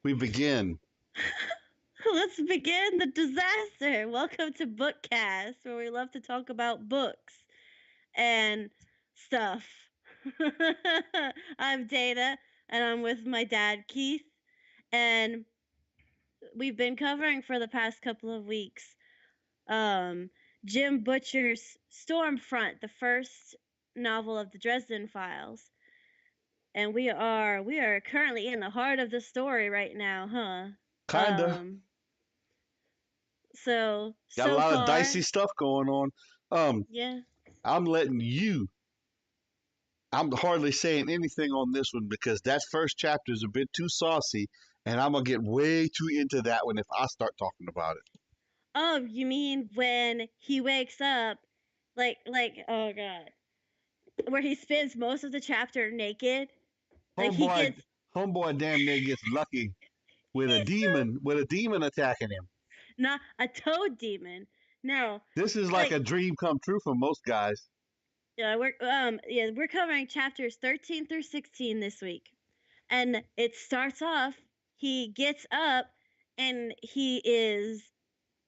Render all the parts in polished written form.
We begin. Let's begin the disaster. Welcome to BookCAST, where we love to talk about books and stuff. I'm Dana, and I'm with my dad, Keith, and we've been covering for the past couple of weeks um, Jim Butcher's Stormfront, the first novel of the Dresden Files. And we are currently in the heart of the story right now, huh? Kinda. So Got a so lot of far, dicey stuff going on. Um, yeah. I'm letting you. I'm hardly saying anything on this one because that first chapter is a bit too saucy, and I'm gonna get way too into that one if I start talking about it. Oh, you mean when he wakes up, oh god, where he spends most of the chapter naked? Like he Homeboy, gets homeboy, damn near gets lucky he's so with a demon attacking him. not a toad demon. No, This is like like a dream come true for most guys. we're covering chapters 13 through 16 this week. And it starts off, he gets up and he is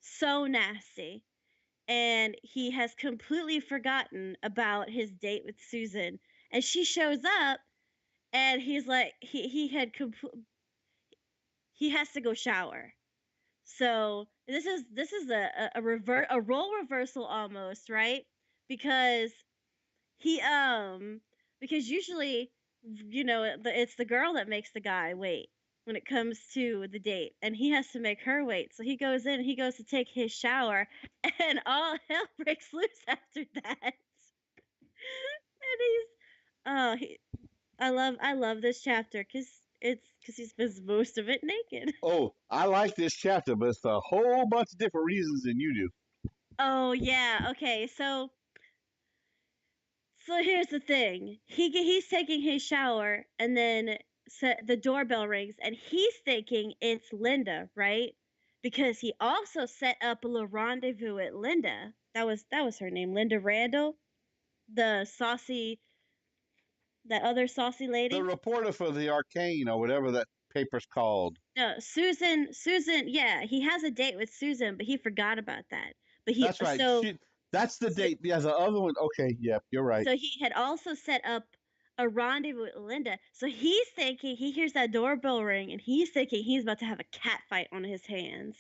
so nasty. And he has completely forgotten about his date with Susan. And she shows up and he's like he has to go shower. So this is a role reversal almost, right? Because he because usually it's the girl that makes the guy wait when it comes to the date, and he has to make her wait. So he goes in, he goes to take his shower, and all hell breaks loose after that. And he I love this chapter because he spends most of it naked. Oh, I like this chapter, but it's for a whole bunch of different reasons than you do. Oh yeah, okay. So here's the thing. He's taking his shower, and then the doorbell rings, and he's thinking it's Linda, right? Because he also set up a little rendezvous at Linda. That was her name, Linda Randall, the saucy that other saucy The lady. reporter for the Arcane or whatever that paper's called. No, Susan. Yeah, he has a date with Susan, but he forgot about that. But he That's right. so She. That's the so date. Yeah, the other one. Okay, yeah, you're right. So he had also set up a rendezvous with Linda. So he's thinking, he hears that doorbell ring, and he's thinking he's about to have a cat fight on his hands.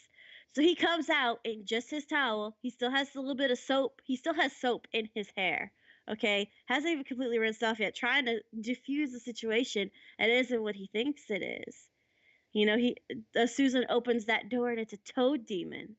So he comes out in just his towel. He still has a little bit of soap. He still has soap in his hair. Okay, hasn't even completely rinsed off yet. Trying to diffuse the situation, and it isn't what he thinks it is. He Susan opens that door, and it's a toad demon,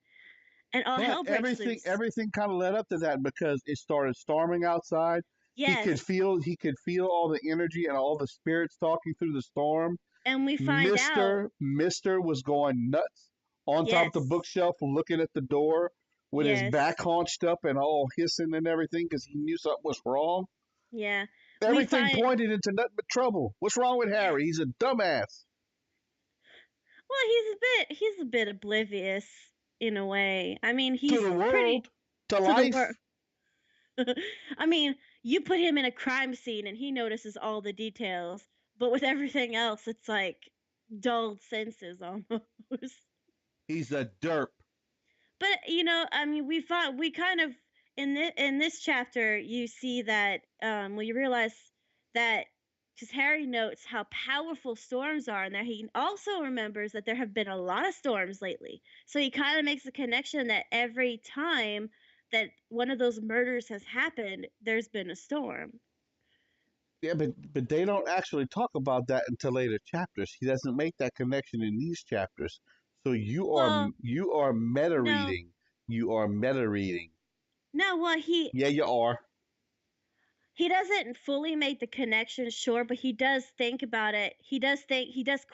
and all But hell breaks loose. everything kind of led up to that because it started storming outside. Yes, He could feel all the energy and all the spirits talking through the storm. and we find out. Mister was going nuts on top of the Yes, bookshelf, looking at the door with his back yes. haunched up and all hissing and everything because he knew something was wrong. Yeah. We Everything find pointed into nothing but trouble. What's wrong with Harry? He's a dumbass. well, he's a bit oblivious in a way. I mean, To the he's pretty world, to to the life. world. I mean, you put him in a crime scene and he notices all the details, but with everything else it's like dulled senses almost. He's a derp. But I mean, we kind of in this chapter you see that well, you realize that because Harry notes how powerful storms are, and that he also remembers that there have been a lot of storms lately. So he kind of makes a connection that every time that one of those murders has happened, there's been a storm. Yeah, but they don't actually talk about that until later chapters. He doesn't make that connection in these chapters. So Well, you are meta no, reading. You are meta reading. no. Well, Yeah, you are. he doesn't fully make the connection, sure, but he does think about it. He does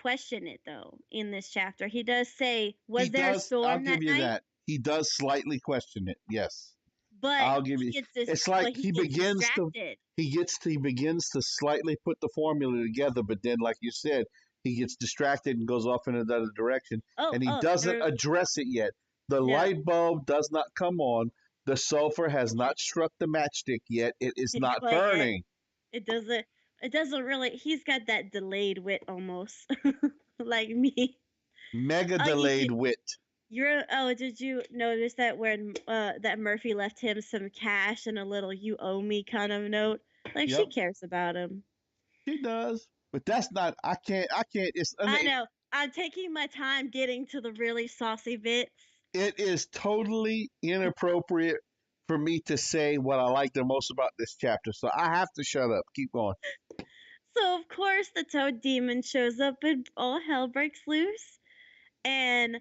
question it though in this chapter. He does say, He "Was there a does. I'll storm give that you night?" that. He does slightly question it. Yes, But I'll give he you. gets this, It's like but he gets distracted. he begins to slightly put the formula together, but then, like you said, he gets distracted and goes off in another direction, Oh, and he oh, doesn't address it yet. The no, light bulb does not come on. The sulfur has not struck the matchstick yet. It is not quite yet. burning. It doesn't. It doesn't really. He's got that delayed wit almost, like me. Mega Oh, you delayed did. wit. Did you notice that when that Murphy left him some cash and a little "you owe me" kind of note? Like she Yep, cares about him. she does. But that's not. I can't. I can't. I know. I'm taking my time getting to the really saucy bits. It is totally inappropriate for me to say what I like the most about this chapter. So I have to shut up. Keep going. So of course the Toad Demon shows up and all hell breaks loose. And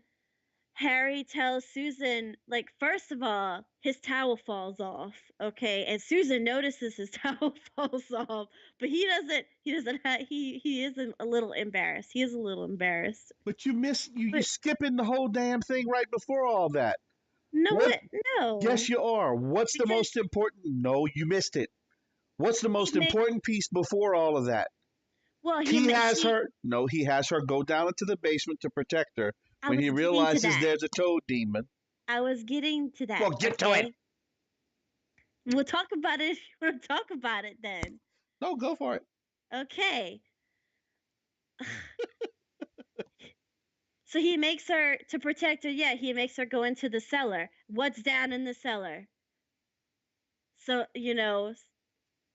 Harry tells Susan, like, first of all, his towel falls off, okay, and Susan notices his towel falls off, but he isn't a little embarrassed. He is a little embarrassed. But you miss you But skipping the whole damn thing right before all that. no, What? what? No, Yes, you are. What's the because most important? No, you missed it. What's the he most made important piece before all of that? well, He has she. her. No, he has her go down into the basement to protect her I when was he getting to realizes that. there's a toad demon. I was getting to Well, that. get to it. Okay, we'll talk about it. We'll talk about it then. No, go for it. Okay. So he makes her to protect her. Yeah, he makes her go into the cellar. What's down in the cellar? So,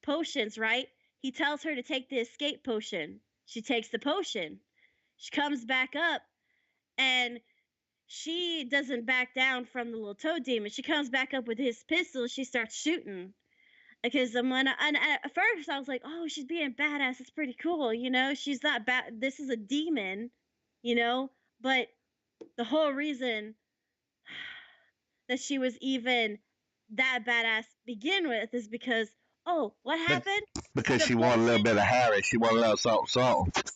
potions, right? He tells her to take the escape potion. She takes the potion. She comes back up and she doesn't back down from the little toad demon. She comes back up with his pistol. She starts shooting. Because and at first I was like, oh, she's being badass. It's pretty cool. She's not bad. This is a demon, but the whole reason that she was even that badass to begin with is because, oh, what But happened? because The she wanted a little potion. bit of Harry, she wanted a little salt, salt.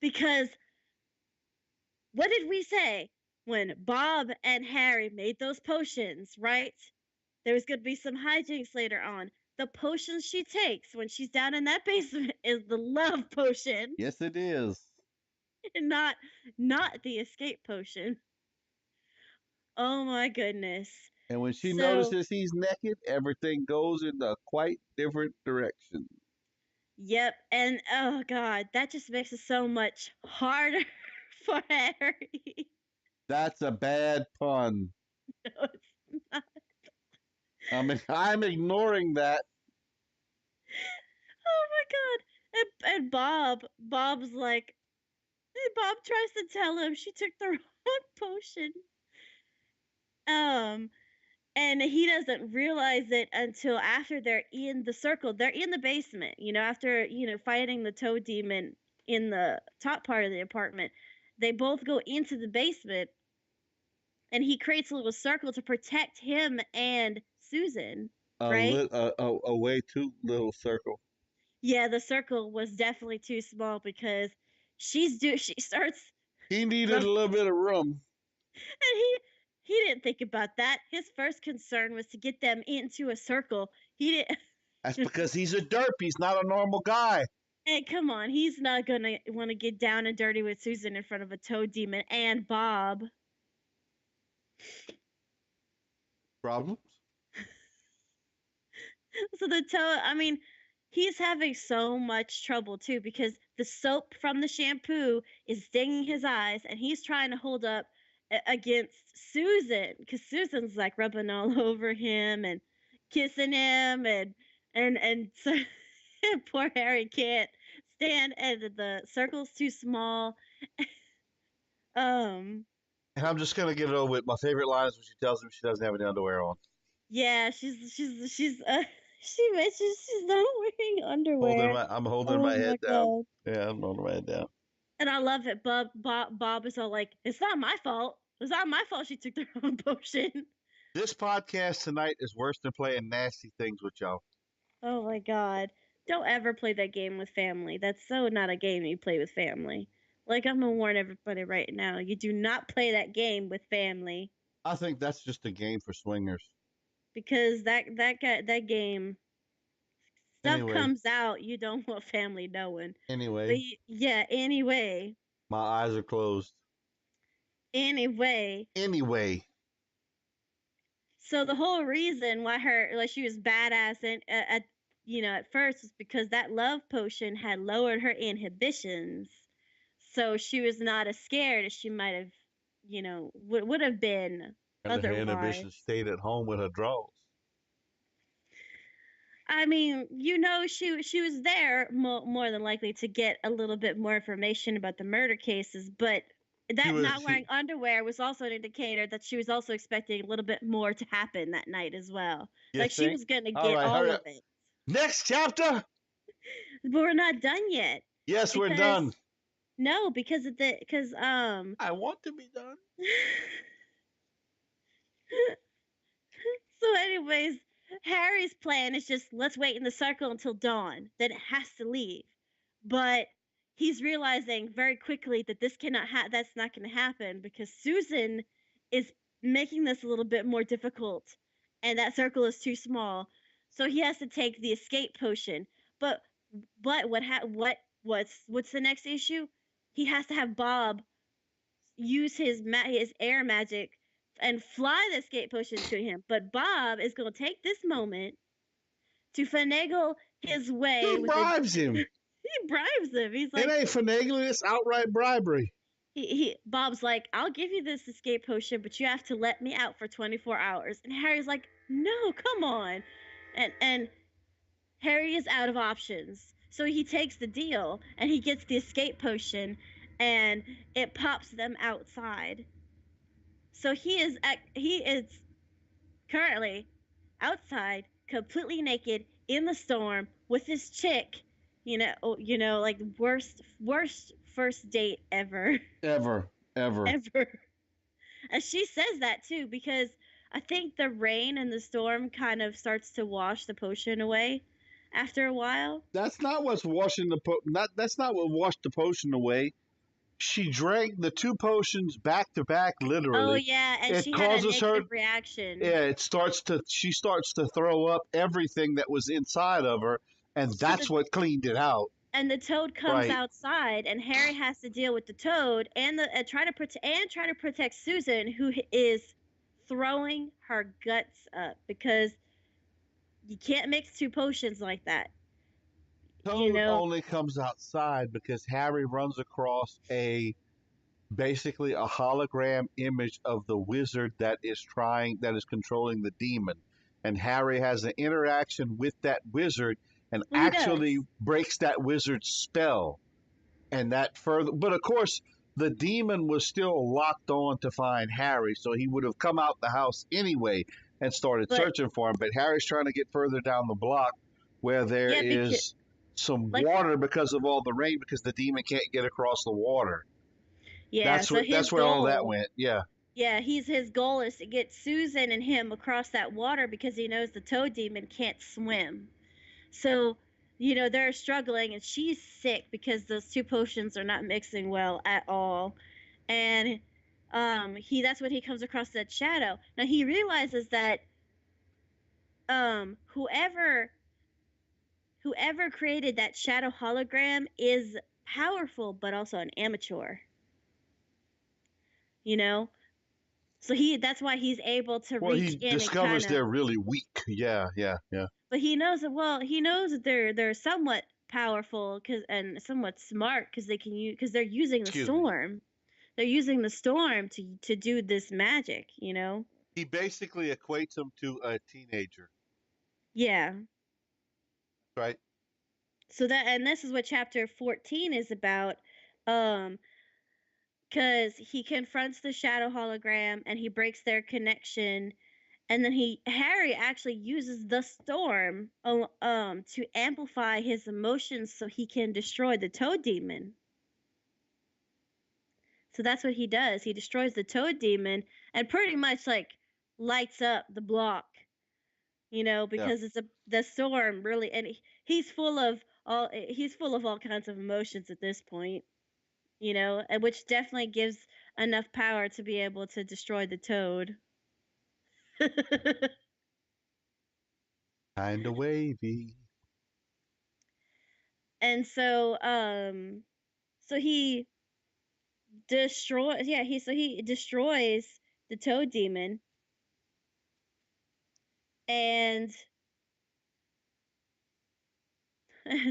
Because what did we say when Bob and Harry made those potions, right? There was going to be some hijinks later on. The potion she takes when she's down in that basement is the love potion, Yes, it is. and not the escape potion. Oh my goodness. And when she So, notices he's naked, everything goes in a quite different direction. yep, and oh god, that just makes it so much harder for Harry. That's a bad pun. No, it's not. I'm ignoring that. Oh my god. And Bob's like, hey, Bob tries to tell him she took the wrong potion. Um, and he doesn't realize it until after they're in the circle. They're in the basement, after, fighting the toad demon in the top part of the apartment. They both go into the basement and he creates a little circle to protect him and Susan, right? A way too little circle. Yeah, the circle was definitely too small because she starts He needed rub a little bit of room. and he didn't think about that. His first concern was to get them into a circle. He didn't. That's because he's a derp. He's not a normal guy. Hey, come on, he's not gonna want to get down and dirty with Susan in front of a toad demon and Bob. Problems? So the toad, I mean, he's having so much trouble too because the soap from the shampoo is stinging his eyes, and he's trying to hold up against Susan because Susan's like rubbing all over him and kissing him, and so poor Harry can't stand, and the circle's too small. Um, And I'm just gonna get it over with. My favorite line is when she tells him she doesn't have any underwear on. yeah, she mentions she's not wearing underwear. I'm holding my Oh head my down. god. Yeah, I'm holding my head down. And I love it. Bob is all like, "It's not my fault. It's not my fault she took the wrong potion." This podcast tonight is worse than playing nasty things with y'all. Oh my god! Don't ever play that game with family. That's so not a game you play with family. Like, I'm gonna warn everybody right now. You do not play that game with family I think that's just a game for swingers. because that game stuff Anyway, comes out you don't want family knowing. But anyway, yeah, my eyes are closed. anyway, Anyway, so the whole reason why she was badass and at first was because that love potion had lowered her inhibitions. So she was not as scared as she might have, would have been And her otherwise. inhibition stayed at home with her draws. I mean, she was there more than likely to get a little bit more information about the murder cases, but She that was. not wearing underwear was also an indicator that she was also expecting a little bit more to happen that night as well. You Like she think? was gonna All get right, all hurry of up. it. Next chapter. But we're not done yet Yes, we're because done. no, because of the because I want to be done. So, anyways, Harry's plan is just let's wait in the circle until dawn. Then it has to leave, but he's realizing very quickly that that's not going to happen because Susan is making this a little bit more difficult, and that circle is too small. So he has to take the escape potion. But what's the next issue? He has to have Bob use his air magic and fly the escape potion to him. But Bob is going to take this moment to finagle his way Who with a. bribes him? He bribes him. He's It like, ain't finagling. It's outright bribery. Bob's like, I'll give you this escape potion, but you have to let me out for 24 hours. And Harry's like, no, come on. And Harry is out of options. So he takes the deal and he gets the escape potion and it pops them outside. So he is currently outside, completely naked in the storm with this chick. Like worst first date ever, Ever, ever. ever. And she says that too because I think the rain and the storm kind of starts to wash the potion away after a while. That's not what's washing the not. That's not what washed the potion away. She drank the two potions back to back, Oh literally. yeah, and It she had a causes her. negative reaction. Yeah, it starts to. She starts to throw up everything that was inside of her, and So that's what cleaned it out. the toad comes Right. outside and Harry has to deal with the toad and try to protect Susan who is throwing her guts up because you can't mix two potions like that. You Toad know. only comes outside because Harry runs across a basically a hologram image of the wizard that is controlling the demon, and Harry has an interaction with that wizard and Well, he actually does. breaks that wizard's spell, and that further, but of course the demon was still locked on to find Harry, so he would have come out the house anyway and started But searching for him, but Harry's trying to get further down the block where there yeah, because is some like water because of all the rain, because the demon can't get across the water. yeah, so That's where all that went. Yeah. his goal is to get Susan and him across that water because he knows the toad demon can't swim. So, they're struggling and she's sick because those two potions are not mixing well at all. And he that's when he comes across that shadow. Now he realizes that whoever created that shadow hologram is powerful but also an amateur, you know? So that's why he's able to Well, reach he in and kind discovers of. they're really weak. Yeah, yeah, yeah. But he knows that they're somewhat powerful and somewhat smart because they can use because they're using the Excuse me. storm. They're using the storm to do this magic. He basically equates him to a teenager, Yeah. right? So this is what chapter 14 is about. Um, because he confronts the shadow hologram and he breaks their connection, and then Harry actually uses the storm to amplify his emotions so he can destroy the toad demon. So that's what he does. He destroys the toad demon and pretty much like lights up the block, Yeah. because the storm really, and he's full of all kinds of emotions at this point, and which definitely gives enough power to be able to destroy the toad. Kind of wavy. And so he he destroys the toad demon, and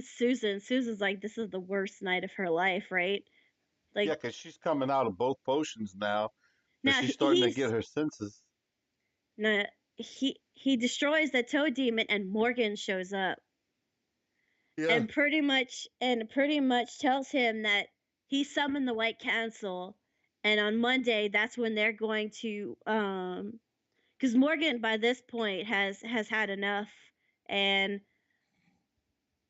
Susan's like, this is the worst night of her life, right? Yeah, Like, because she's coming out of both potions now, because now she's starting to get he's her senses. no, he destroys the toad demon, and Morgan shows up Yeah. and pretty much tells him that he summoned the White Council, and on Monday that's when they're going to because Morgan by this point has had enough, and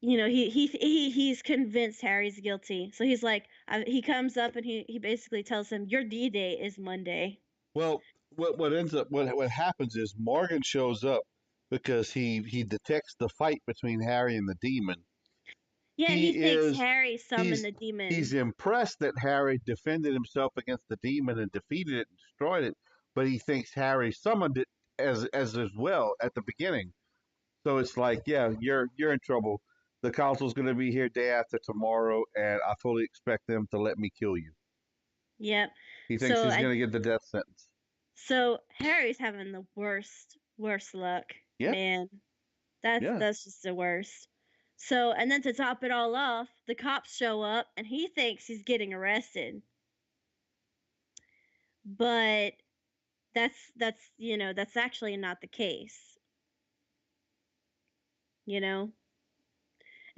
he's convinced Harry's guilty. So he's like, he comes up and he basically tells him, "Your D-Day is Monday." Well, what happens is Morgan shows up because he detects the fight between Harry and the demon. Yeah, and He he thinks is Harry summoned he's the he's demon. impressed that Harry defended himself against the demon and defeated it and destroyed it, but he thinks Harry summoned it as well at the beginning. So it's like, yeah, you're in trouble. The council's going to be here day after tomorrow, and I fully expect them to let me kill you. Yep. He thinks So he's I going to get the death sentence. so Harry's having the worst luck, Yeah, man. That's yeah. that's just the worst. So, and then to top it all off, the cops show up and he thinks he's getting arrested. But that's actually not the case, you know?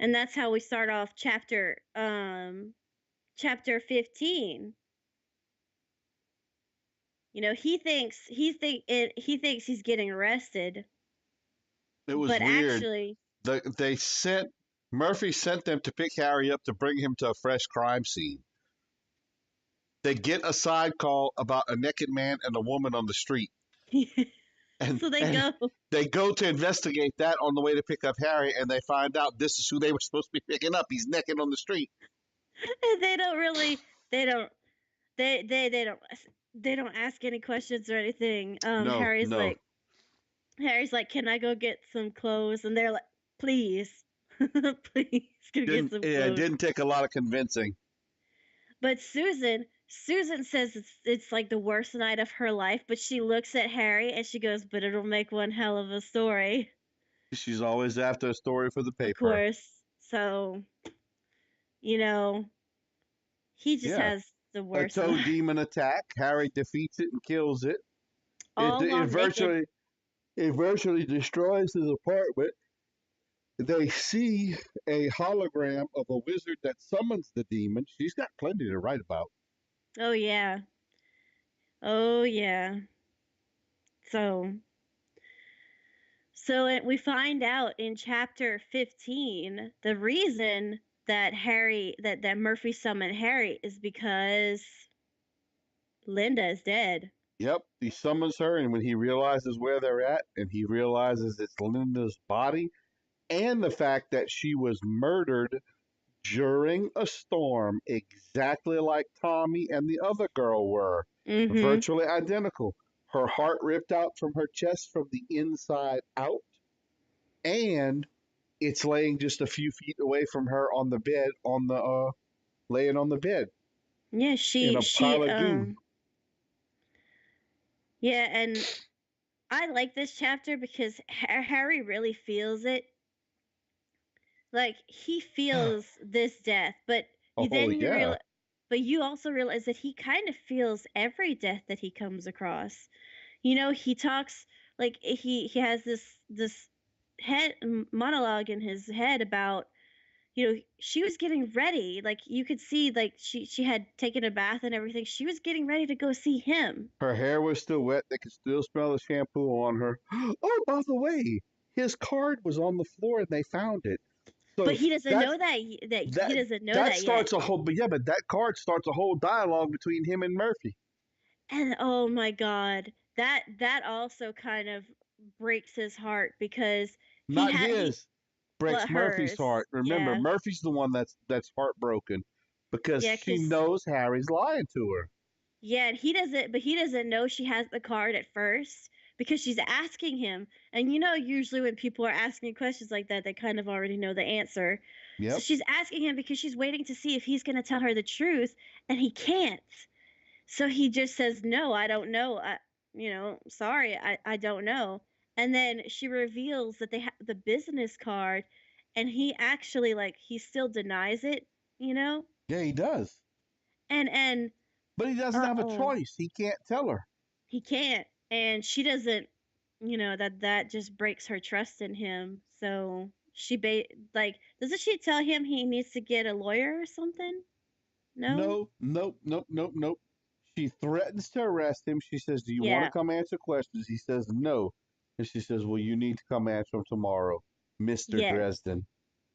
And that's how we start off chapter 15. He thinks he's getting arrested, It was but weird. actually They sent Murphy sent them to pick Harry up to bring him to a fresh crime scene. They get a side call about a naked man and a woman on the street, and so they and go. they go to investigate that on the way to pick up Harry, and they find out this is who they were supposed to be picking up. He's naked on the street. They don't really they don't they don't they don't ask any questions or anything. No, no, Harry's like, "Can I go get some clothes?" And they're like, "Please." Please go get didn't some yeah, it clothes. didn't take a lot of convincing. But Susan says it's like the worst night of her life, but she looks at Harry and she goes, "But it'll make one hell of a story." She's always after a story for the Of paper. course. So, you know, he just Yeah, has the a worst toad luck. demon attack. Harry defeats it and kills it. It All while it naked. virtually it virtually destroys his apartment. They see a hologram of a wizard that summons the demon. She's got plenty to write about. Oh yeah. Oh yeah. So we find out in chapter 15 the reason that Murphy summoned Harry is because Linda is dead. Yep, he summons her, and when he realizes where they're at, and he realizes it's Linda's body, and the fact that she was murdered during a storm, exactly like Tommy and the other girl were, Mhm. virtually identical. Her heart ripped out from her chest from the inside out, and it's laying just a few feet away from her on the bed, laying on the bed Yeah, in she a she pile of goo. yeah, and I like this chapter because Harry really feels it. Like he feels this death, but Oh yeah, you also realize that he kind of feels every death that he comes across. He talks like he has this head monologue in his head about she was getting ready, like you could see, like she had taken a bath and everything. She was getting ready to go see him, her hair was still wet. They could still smell the shampoo on her. Oh, by the way, his card was on the floor and they found it. but So he doesn't that know he that doesn't know that that yet. starts a whole. But yeah, but that card starts a whole dialogue between him and Murphy. And oh my god, that also kind of breaks his heart because Not he his. Breaks well, Murphy's hers. heart. Remember, Yeah. Murphy's the one that's heartbroken because Yeah, she cuz knows Harry's lying to her. yeah, and he doesn't know she has the card at first because she's asking him. And usually when people are asking questions like that, they kind of already know the answer. So Yep. she's asking him because she's waiting to see if he's going to tell her the truth, and he can't. So he just says, "No, I don't know. Sorry, I don't know." And then she reveals that they have the business card, and he actually, like, he still denies it, you know? Yeah, he does. and But he doesn't have a uh-oh, choice. He can't tell her. he can't, and she doesn't, that just breaks her trust in him. So like, doesn't she tell him he needs to get a lawyer or something? No? No, nope, nope, nope, nope. She threatens to arrest him. She says, "Do you want to Yeah. come answer questions?" He says, "No." And she says, "Well, you need to come answer them tomorrow, Mr. Yes. Dresden."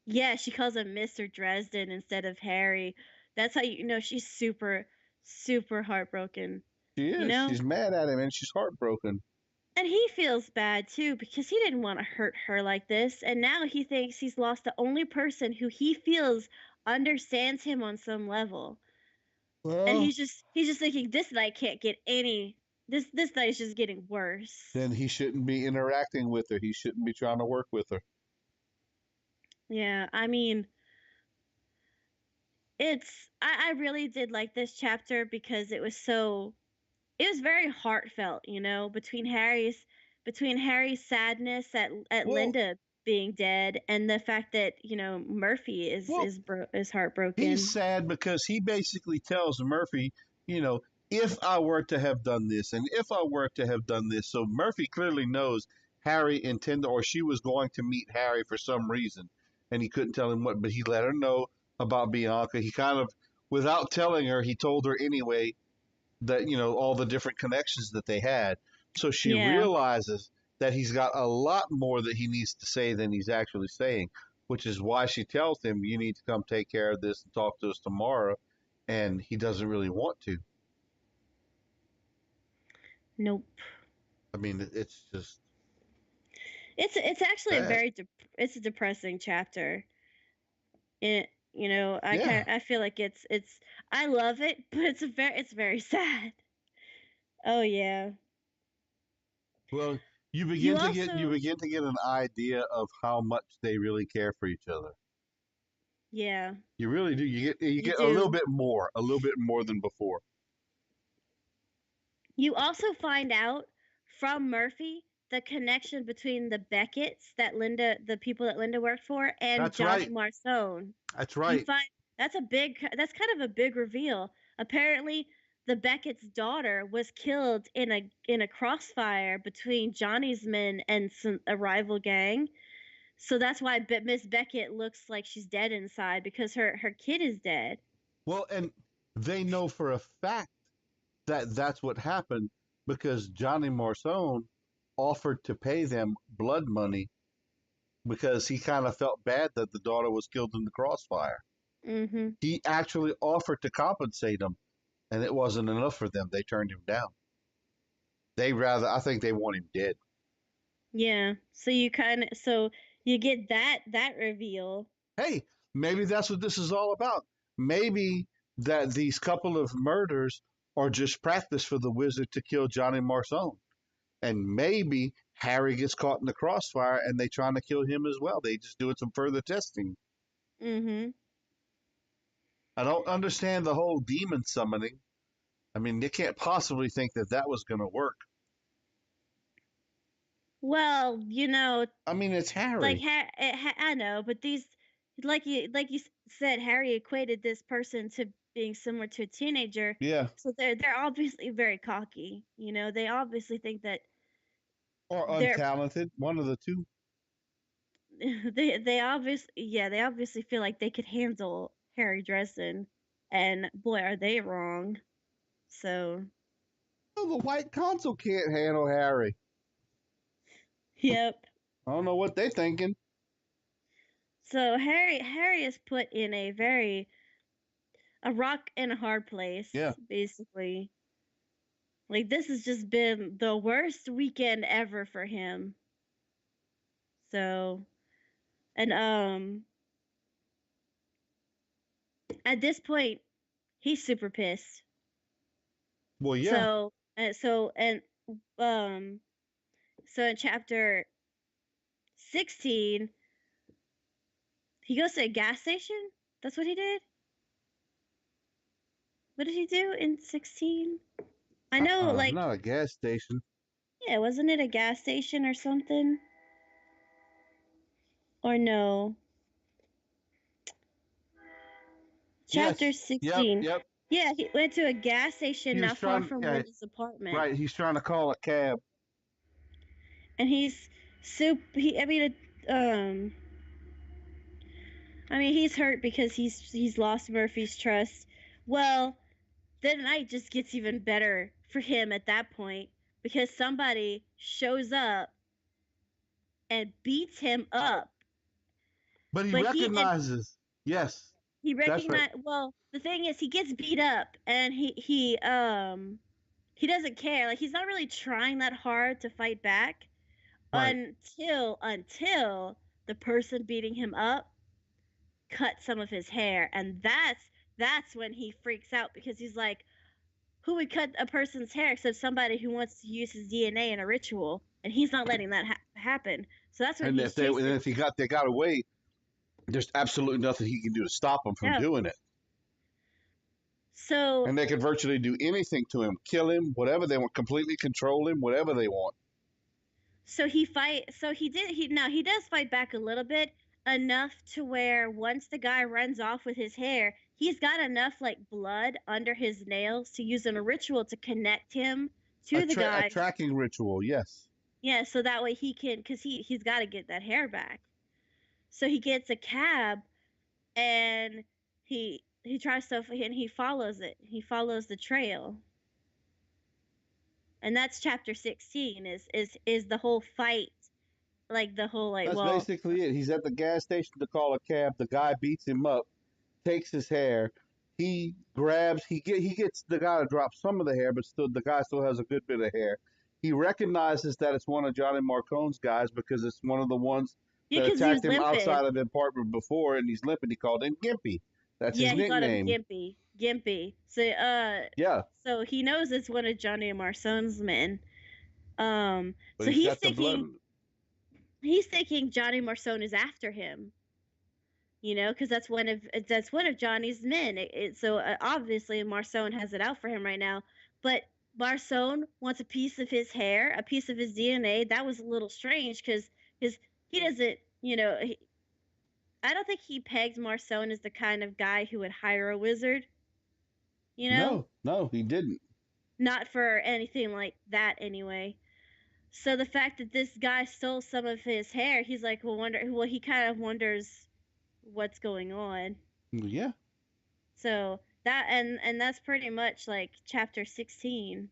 Yeah, she calls him Mr. Dresden instead of Harry. That's how you know she's super, super heartbroken, She you is. know? She's mad at him and she's heartbroken. And he feels bad too because he didn't want to hurt her like this. And now he thinks he's lost the only person who he feels understands him on some level. And Well, he's just thinking this night can't get any this night is just getting worse. then he shouldn't be interacting with her. He shouldn't be trying to work with her. Yeah, I mean, I really did like this chapter because it was very heartfelt, between Harry's sadness at Well, Linda being dead and the fact that, Murphy well, is he's heartbroken. sad because he basically tells Murphy, you know, if I were to have done this and if I were to have done this. So Murphy clearly knows Harry intended or she was going to meet Harry for some reason. And he couldn't tell him what, but he let her know about Bianca. He kind of, without telling her, he told her anyway that, all the different connections that they had. So she Yeah. realizes that he's got a lot more that he needs to say than he's actually saying, which is why she tells him, "You need to come take care of this and talk to us tomorrow." And he doesn't really want to. Nope. I mean, it's just It's actually sad. it's a depressing chapter. It Yeah. I feel like it's I love it, but it's very sad. Oh yeah. Well, You also you begin to get an idea of how much they really care for each other. yeah, You really do. You you get do. a little bit more than before. You also find out from Murphy the connection between the Becketts the people that Linda worked for, and That's Johnny right. Marsone. That's You right. find that's kind of a big reveal. Apparently, the Beckett's daughter was killed in a crossfire between Johnny's men and a rival gang. So that's why Miss Beckett looks like she's dead inside because her kid is dead. Well, and they know for a fact that that's what happened because Johnny Marsone offered to pay them blood money because he kind of felt bad that the daughter was killed in the crossfire. Mhm. He actually offered to compensate them, and it wasn't enough for them. They turned him down. I think they want him dead. Yeah. So you get that reveal. Hey, maybe that's what this is all about. Maybe that these couple of murders are just practice for the wizard to kill Johnny Marsone. And maybe Harry gets caught in the crossfire and they trying to kill him as well. They just doing some further testing. Mhm. I don't understand the whole demon summoning. I mean, they can't possibly think that that was going to work. Well, I mean, it's like Harry. I know, but these like you said, Harry equated this person to being similar to a teenager, Yeah, so they're obviously very cocky. They obviously think that or they're untalented, one of the two. they obviously feel like they could handle Harry Dresden, and boy, are they wrong. So, Oh, the White Council can't handle Harry. yep. I don't know what they're thinking. So Harry is put in a rock in a hard place, Yeah. basically. Like this has just been the worst weekend ever for him. So, and at this point, he's super pissed. Well, yeah. So, um so in chapter 16, he goes to a gas station. That's what he did. What did he do in 16? I know, like, Not a gas station. yeah, wasn't it a gas station or something? Or no? Chapter Yes. Yep. 16. Yep. Yeah, he went to a gas station He was not far trying, from yeah, Linda's apartment, right. He's trying to call a cab. and he's soup. He, I mean, he's hurt because he's lost Murphy's trust. Well, the night just gets even better for him at that point because somebody shows up and beats him up. But he But recognizes. Yes, he that's right. recognized. Well, the thing is, he gets beat up, and he doesn't care. Like he's not really trying that hard to fight back Right. until the person beating him up cut some of his hair, and that's when he freaks out because he's like, who would cut a person's hair except somebody who wants to use his DNA in a ritual, and he's not letting that happen. So that's when And he's chasing. if they got away, there's absolutely nothing he can do to stop them from No. doing it. So And they can virtually do anything to him, kill him, whatever they want, completely control him, whatever they want. he does fight back a little bit, enough to where once the guy runs off with his hair, he's got enough like blood under his nails to use in a ritual to connect him to the A guy. tracking ritual, yes. Yeah, so that way he can, because he's got to get that hair back. So he gets a cab, and he tries to, and he follows it. He follows the trail, and that's chapter 16. Is the whole fight, like the whole like, That's well, basically it. He's at the gas station to call a cab. The guy beats him up, takes his hair. He gets the guy to drop some of the hair, but still the guy still has a good bit of hair. He recognizes that it's one of Johnny Marcone's guys because it's one of the ones yeah, that because he attacked was him limping. outside of the apartment before, and he's limping. He called him Gimpy. That's his Yeah, he called him nickname. Gimpy. Gimpy. Yeah, So he knows it's one of Johnny Marsone's men. but So he's got the blood. he's thinking Johnny Marsone is after him. Because that's one of Johnny's men. So obviously Marsone has it out for him right now. But Marsone wants a piece of his hair, a piece of his DNA. That was a little strange because his he doesn't. I don't think he pegged Marsone as the kind of guy who would hire a wizard. You know, No, no, he didn't. not for anything like that anyway. So the fact that this guy stole some of his hair, he's like, well, he kind of wonders what's going on. Yeah, So and that's pretty much like chapter 16.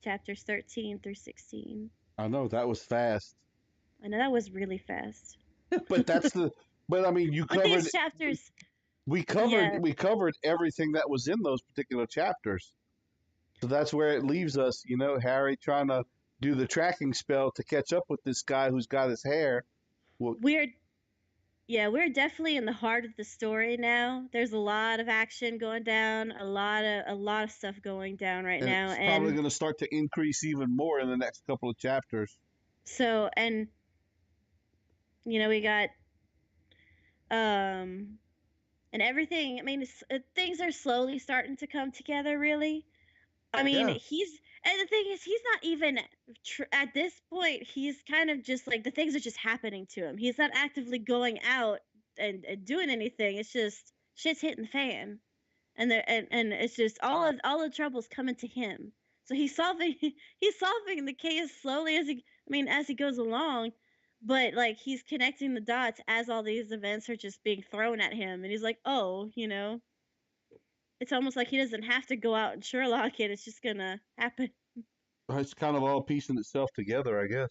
Chapters 13 through 16. I know that was fast, I know that was really fast. but that's the. But I mean, you But covered. these chapters, We yeah, covered everything that was in those particular chapters. So that's where it leaves us. You know, Harry trying to do the tracking spell to catch up with this guy who's got his hair. Well, we're we're definitely in the heart of the story now. There's a lot of action going down, a lot of stuff going down right and now, it's probably and going to start to increase even more in the next couple of chapters. so we got um and everything. I mean, things are slowly starting to come together. Really, I mean, Yeah. and the thing is, he's not even at this point. He's kind of just like the things are just happening to him. He's not actively going out and doing anything. It's just shit's hitting the fan, and it's just all the troubles coming to him. So he's solving he's solving the case slowly as he goes along, but like he's connecting the dots as all these events are just being thrown at him, and he's like, oh, it's almost like he doesn't have to go out and Sherlock it. It's just gonna happen. It's kind of all piecing itself together, I guess.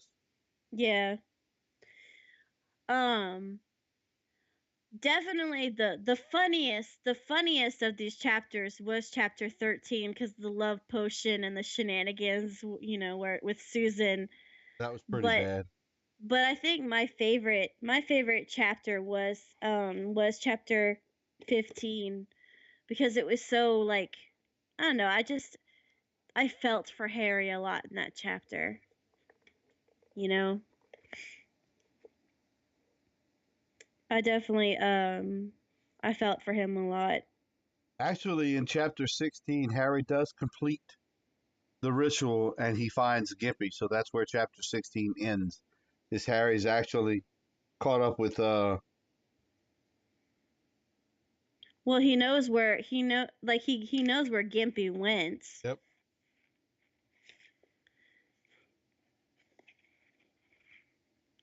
Yeah. Um. Definitely the funniest of these chapters was chapter 13 because the love potion and the shenanigans. Where with Susan. That was pretty But bad. I think my favorite chapter was chapter 15 because it was so like, I don't know. I felt for Harry a lot in that chapter. You know, I definitely I felt for him a lot. Actually, in chapter 16, Harry does complete the ritual and he finds Gimpy. So that's where chapter 16 ends. Is Harry's actually caught up with Well, he knows where he knows where Gimpy went. Yep.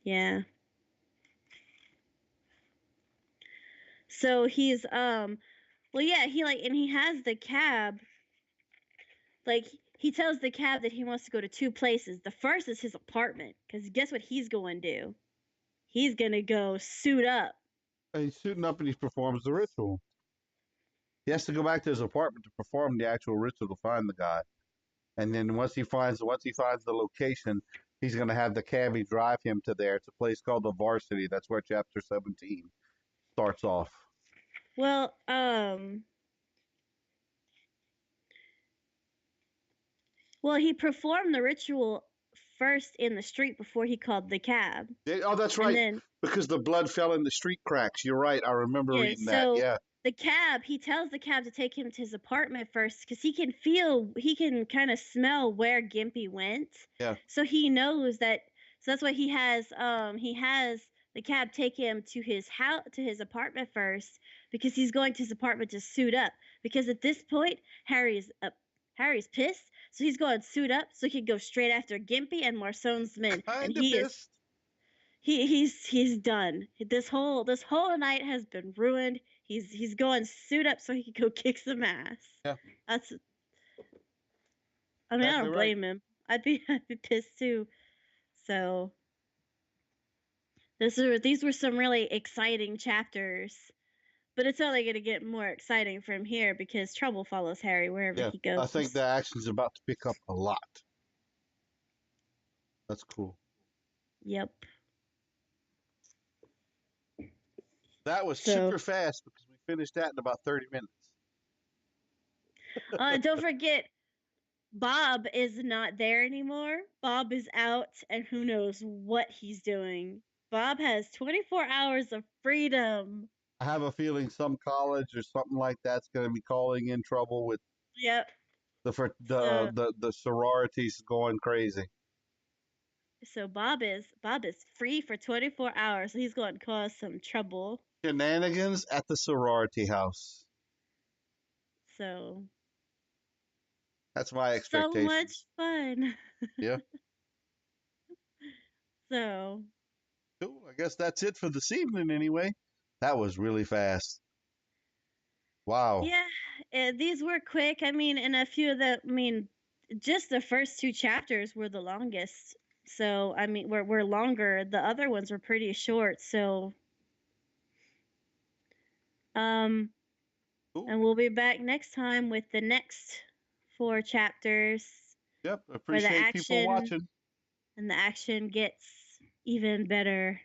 Yeah. So he's well yeah, he has the cab. Like he tells the cab that he wants to go to two places. The first is his apartment cuz guess what he's going to do? He's going to go suit up. He's suiting up and he performs the ritual. He has to go back to his apartment to perform the actual ritual to find the guy. And then once he finds the location, he's going to have the cabbie drive him to there. It's a place called the Varsity. That's where chapter 17 starts off. Well, he performed the ritual first in the street before he called the cab. Oh, that's And right. then Because the blood fell in the street cracks. You're right. I remember yeah, reading that. so Yeah. he tells the cab to take him to his apartment first because he can kind of smell where Gimpy went. Yeah. So he knows that, so that's why he has the cab take him to his house, to his apartment first, because he's going to his apartment to suit up. Because at this point, Harry's pissed, so he's going to suit up so he can go straight after Gimpy and Marsone's men. And Kind of he is pissed. he's done. This whole night has been ruined. He's going suit up so he can go kick some ass. Yeah. That's I mean, I Exactly don't right. blame him. I'd be pissed too. So these were some really exciting chapters. But it's only going to get more exciting from here because trouble follows Harry wherever Yeah. he I think goes. the action's about to pick up a lot. That's cool. Yep. That was So, super fast because we finished that in about 30 minutes. don't forget Bob is not there anymore. Bob is out, and who knows what he's doing. Bob has 24 hours of freedom. I have a feeling some college or something like that's going to be calling in trouble with Yep. the So the sororities going crazy. Bob is free for 24 hours. So he's going to cause some trouble. Shenanigans at the sorority house. So That's my so much expectations. fun. Yeah. So Cool. I guess that's it for this evening anyway. That was really fast. Wow. yeah, these were quick. I mean, and a few of the, I mean, just the first two chapters were the longest. So I mean, we're longer. The other ones were pretty short. So um, Cool. and we'll be back next time with the next four chapters Yep. where Appreciate people watching. the action gets even better.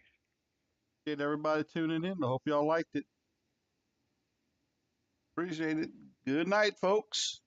Appreciate everybody tuning in. I hope y'all liked it. Appreciate it. Good night, folks.